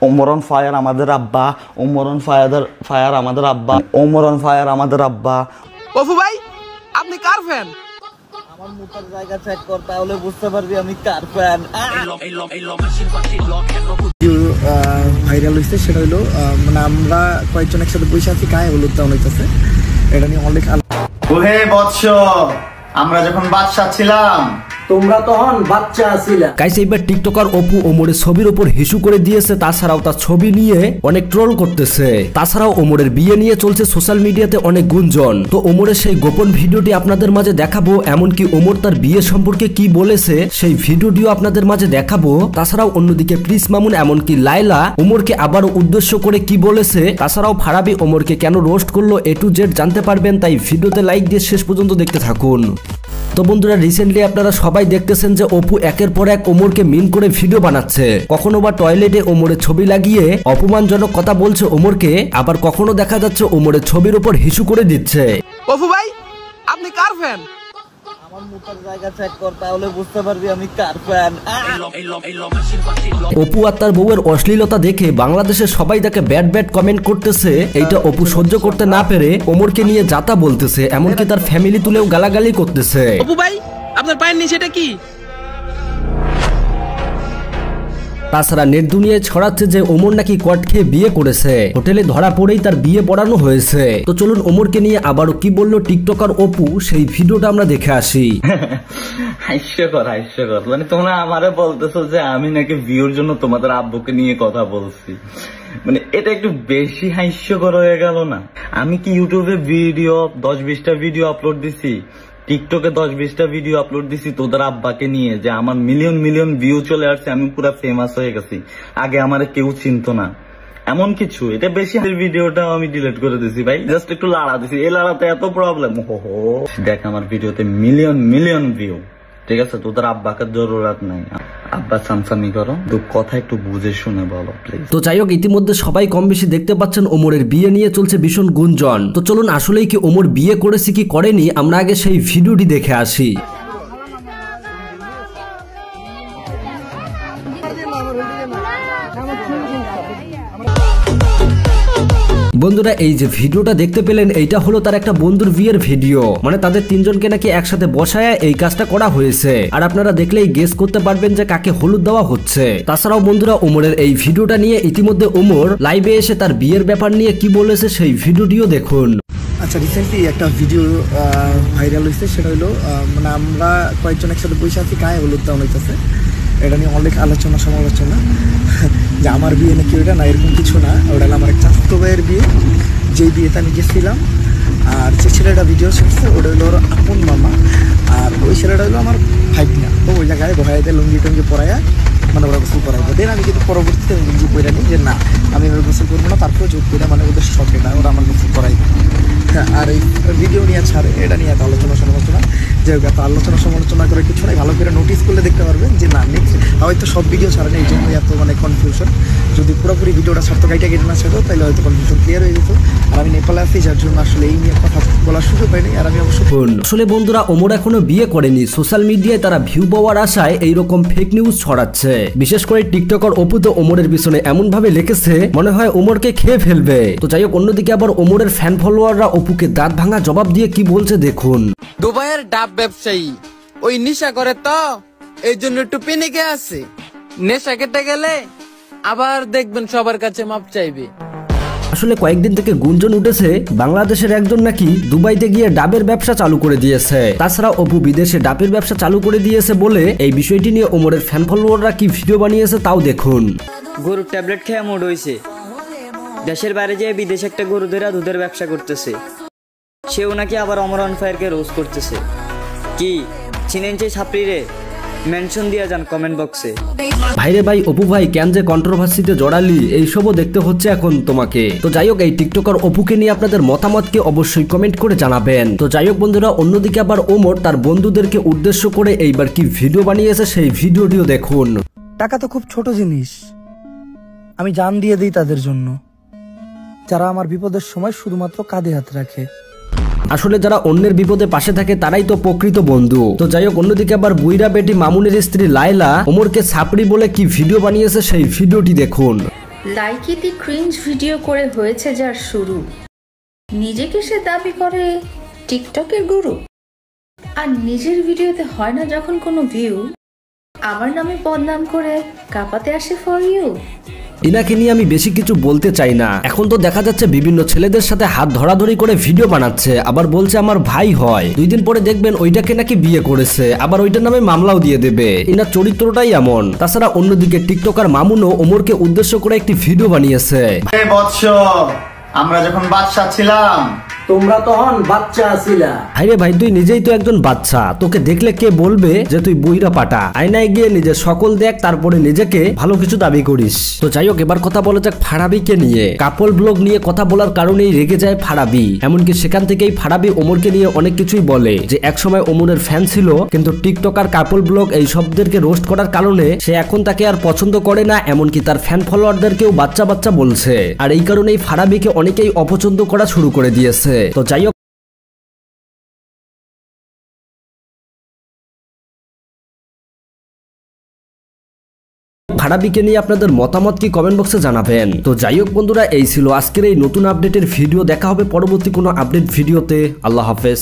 Omar on fire আমাদের আব্বা, Omar on fire আমাদের আব্বা, ওমর অন ফায়ার আমাদের আব্বা। অপু ভাই আপনি কার ফ্যান? আমার মুখের জায়গা চেক কর, তাহলে বুঝতে পারবি আমি কার ফ্যান। ভাইরাল হয়েছে সেটা হলো মানে আমরা কয়েকজন একসাথে বসে আছি, গায়ে হলুদ দেওয়া হইতেছে, এটা নিয়ে অনেক ওহে বৎস, আমরা যখন বাদশা ছিলাম তোমরা তখন বাচ্চা ছিলা। গাইস এইবার টিকটকার অপু ওমরের ছবির উপর হিসু করে দিয়েছে, তাছাড়াও তার ছবি নিয়ে অনেক ট্রোল করতেছে। তাছাড়াও ওমরের বিয়ে নিয়ে চলছে সোশ্যাল মিডিয়াতে অনেক গুঞ্জন। তো ওমরের সেই গোপন ভিডিওটি আপনাদের মাঝে দেখাবো, এমনকি ওমর তার বিয়ে সম্পর্কে কি বলেছে সেই ভিডিওটিও আপনাদের মাঝে দেখাবো। তাছাড়াও অন্যদিকে প্রিন্স মামুন এমনকি লাইলা ওমরকে আবারও উদ্দেশ্য করে কি বলেছে, তাছাড়াও ফারাবি ওমরকে কেন রোস্ট করলো A to Z জানতে পারবেন, তাই ভিডিওতে লাইক দিয়ে শেষ পর্যন্ত দেখতে থাকুন। তো বন্ধুরা, রিসেন্টলি আপনারা সবাই দেখতেছেন যে অপু একের পর এক ওমরকে মিন করে ভিডিও বানাচ্ছে। কখনো বা টয়লেটে ওমরের ছবি লাগিয়ে অপমানজনক কথা বলছে ওমরকে, আবার কখনো দেখা যাচ্ছে ওমরের ছবির উপর হিসু করে দিচ্ছে। অপু ভাই আপনি কার ফ্যান? আমার মুখের জায়গা চেক কর, তাহলে বুঝতে পারবি আমি কার ফ্যান। অপু আর তার বউয়ের অশ্লীলতা দেখে বাংলাদেশের সবাই তাকে ব্যাড ব্যাড কমেন্ট করতেছে। এইটা অপু সহ্য করতে না পেরে ওমরকে নিয়ে যাতা বলতেছে, এমনকি তার ফ্যামিলি তুলেও গালাগালি করতেছে। অপু ভাই আপনার পায়ের নিচে এটা কি? তাছাড়া নেট দুনিয়ায় ছড়াচ্ছে যে ওমর নাকি কট খেয়ে বিয়ে করেছে, হোটেলে ধরা পড়েই তার বিয়ে পড়ানো হয়েছে। তো চলুন ওমরকে নিয়ে আবারও কি বললো টিকটকার অপু সেই ভিডিওটা আমরা দেখে আসি। হাস্যকর মানে তোমরা আমারে বলতেছো যে আমি নাকি ভিউর জন্য তোমাদের আব্বুকে নিয়ে কথা বলছি, মানে এটা একটু বেশি হাস্যকর হয়ে গেল না? আমি কি ইউটিউবে ভিডিও 10-20টা ভিডিও আপলোড দিছি, টিকটকে 10-20টা ভিডিও আপলোড দিছি তোদের আব্বাকে নিয়ে, যে আমার মিলিয়ন ভিউ চলে আসছে, আমি পুরো ফেমাস হয়ে গেছি, আগে আমারে কেউ চিনতো না, এমন কিছু? এটা বেশি। ভিডিওটাও আমি ডিলিট করে দিছি ভাই, জাস্ট একটু লাড়া দিছি, এই লাড়াতে এত প্রবলেম? দেখ আমার ভিডিওতে মিলিয়ন ভিউ, ঠিক আছে? তোদের আব্বাকে জরুরত নাই, আব্বা সামসামি করো, তো কথা একটু বুঝে শুনে বলো প্লিজ। তো যাই হোক, ইতিমধ্যে সবাই কম বেশি দেখতে পাচ্ছেন ওমরের বিয়ে নিয়ে চলছে ভীষণ গুঞ্জন। তো চলুন আসলেই কি ওমর বিয়ে করেছে কি করেনি আমরা আগে সেই ভিডিওটি দেখে আসি। বন্ধুরা, এই যে ভিডিওটা দেখতে পেলেন এইটা হলো তার একটা বন্ধুর বিয়ের ভিডিও, মানে তাদের তিনজনকে নাকি একসাথে বসায় এই কাজটা করা হয়েছে। আর আপনারা দেখলেই গেস করতে পারবেন যে কাকে হলুদ দেওয়া হচ্ছে। তাছাড়াও বন্ধুরা, ওমরের এই ভিডিওটা নিয়ে ইতিমধ্যে ওমর লাইভে এসে তার বিয়ের ব্যাপার নিয়ে কি বলেছে সেই ভিডিওটিও দেখুন। আচ্ছা, রিসেন্টলি একটা ভিডিও ভাইরাল হয়েছে, সেটা হলো মানে আমরা কয়েকজন একসাথে বসে আছি, গায়ে হলুদ দেওয়া হইতেছে, এটা নিয়ে অনেক আলোচনা সমালোচনা যে আমার বিয়ে নাকি ওইটা না, এরকম কিছু না, ওটা হলো আমার এক চাচাতো ভাইয়ের বিয়ে, যেই বিয়েতে আমি গেছিলাম। আর যে ছেলেটা ভিডিও শুনছে ওটা হলো ওর আপন মামা, আর ওই ছেলেটা হলো আমার ভাইগনা। তো ওই জায়গায় বহাইতে লুঙ্গি টুঙ্গি পরাইয়া মানে ওরা গোসল করাইবো। দেন আমি কিন্তু পরবর্তীতে লুঙ্গি পরে নিই যে না আমি ওরা গোসল করবো না, তারপরে যোগ করে মানে ওদের শখ এটা, ওরা আমার গোসল করাইবে। হ্যাঁ, আর এই ভিডিও নিয়ে ছাড়ে, এটা নিয়ে এত আলোচনা সমালোচনা, যে এত আলোচনা সমালোচনা করে কিছু নাই, ভালো করে নোটিস করলে দেখতে পারবেন যে না নেক্সট হয়তো সব ভিডিও ছাড়ে না, এই জন্যই এত মানে কনফিউশন। যদি পুরোপুরি ভিডিওটা ছাড়তো গাইটা কেটে না ছাড়তো তাহলে হয়তো কনফিউশন ক্লিয়ার হয়ে যেত। আর আমি নেপালে আছি, যার জন্য আসলে এই নিয়ে কথা বলার সুযোগ পাইনি। আর আমি অবশ্যই আসলে বন্ধুরা, ওমর এখনো বিয়ে করেনি, সোশ্যাল মিডিয়ায় তারা ভিউ পাওয়ার আশায় এইরকম ফেক নিউজ ছড়াচ্ছে। বিশেষ করে টিকটকার অপু তো ওমরের পিছনে এমন ভাবে লিখেছে মনে হয় ওমরকে খেয়ে ফেলবে। তো যাই হোক, অন্যদিকে আবার ওমরের ফ্যান ফলোয়াররা অপুকে দাঁত ভাঙা জবাব দিয়ে কি বলছে দেখুন। দুবাইয়ের ডাব ব্যবসায়ী ওই নেশা করে, তো এই জন্য একটু পেনিকে আছে, নেশা কেটে গেলে আবার দেখবেন সবার কাছে মাপ চাইবে। আসলে কয়েকদিন থেকে গুঞ্জন উঠেছে বাংলাদেশের একজন নাকি দুবাইতে গিয়ে ডাবের ব্যবসা চালু করে দিয়েছে। তাছাড়া অপু বিদেশে ডাবের ব্যবসা চালু করে দিয়েছে বলে এই বিষয়টি নিয়ে ওমরের ফ্যান ফলোয়াররা কি ভিডিও বানিয়েছে তাও দেখুন। গরুর ট্যাবলেট খেয়ে মোড হয়েছে, দেশের বাইরে যেয়ে বিদেশে একটা গরু ধরে দুধের ব্যবসা করতেছে, সেও নাকি আবার অমর অন ফায়ারকে রোজ করতেছে। কি চিনেন যে ছাপড়ি রে? মেনশন দিয়া যান কমেন্ট বক্সে। ভাইরে ভাই, অপু ভাই কেন যে কন্ট্রোভার্সিতে জড়ালি, এইসবও দেখতে হচ্ছে এখন তোমাকে। তো যাই হোক, এই টিকটকার অপুকে নিয়ে আপনাদের মতামতকে অবশ্যই কমেন্ট করে জানাবেন। তো যাই হোক বন্ধুরা, অন্যদিকে আবার ওমর তার বন্ধুদেরকে উদ্দেশ্য করে এইবার কি ভিডিও বানিয়েছে সেই ভিডিওটিও দেখুন। টাকা তো খুব ছোট জিনিস, আমি জান দিয়ে দিই তাদের জন্য যারা আমার বিপদের সময় শুধুমাত্র কাঁধে হাত রাখে। আসলে যারা অন্যের বিপদে পাশে থাকে তারাই তো প্রকৃত বন্ধু। তো যাই হোক, অন্যদিকে আবার বুইরা বেটি মামুনের স্ত্রী লাইলা ওমরকে ছাপড়ি বলে কি ভিডিও বানিয়েছে সেই ভিডিওটি দেখুন। লাইকিতে ক্রিঞ্জ ভিডিও করে হয়েছে যার শুরু, নিজেকে সে দাবি করে টিকটকের গুরু, আর নিজের ভিডিওতে হয় না যখন কোনো ভিউ, আমার নামে বদনাম করে কাঁপাতে আসে ফর ইউ। ইনাকে নিয়ে আমি বেশি কিছু বলতে চাই না। এখন তো দেখা যাচ্ছে বিভিন্ন ছেলেদের সাথে হাত ধরাধরি করে ভিডিও বানাচ্ছে, আবার বলছে আমার ভাই হয়। 2 দিন পরে দেখবেন ওইটাকে নাকি বিয়ে করেছে, আবার ওইটার নামে মামলাও দিয়ে দেবে। ইনার চরিত্রটাই এমন। তাছাড়া অন্যদিকে টিকটকার মামুনও ওমরকে উদ্দেশ্য করে একটি ভিডিও বানিয়েছে। বৎস, আমরা যখন বাচ্চা ছিলাম তোমরা তখন বাচ্চা ছিলা। ভাইরে ভাই, তুই নিজেই তো একজন বাচ্চা, তোকে দেখলে কে বলবে যে তুই বুইরা পাটা? আয়নায় গিয়ে নিজের সকল দেখ, তারপরে নিজেকে ভালো কিছু দাবি করিস। তো যাই হোক, এবার কথা বলা যাক ফারাবিকে নিয়ে। কাপল ব্লগ নিয়ে কথা বলার কারণেই রেগে যায় ফারাবি। এমনকি সেখান থেকেই ফারাবি ওমরকে নিয়ে অনেক কিছুই বলে, যে একসময় ওমরের ফ্যান ছিল, কিন্তু টিকটকার কাপল ব্লগ এই শব্দদেরকে রোস্ট করার কারণে সে এখন তাকে আর পছন্দ করে না। এমনকি তার ফ্যান ফলোয়ারদেরকেও বাচ্চা বাচ্চা বলছে। আর এই কারণেই ফারাবিকে অনেকেই অপছন্দ করা শুরু করে দিয়েছে। তো যাই হোক, ফারাবিকে নিয়ে আপনাদের মতামত কি কমেন্ট বক্সে জানাবেন। তো যাই হোক বন্ধুরা, এই ছিল আজকের এই নতুন আপডেটের ভিডিও। দেখা হবে পরবর্তী কোনো আপডেট ভিডিওতে। আল্লাহ হাফেজ।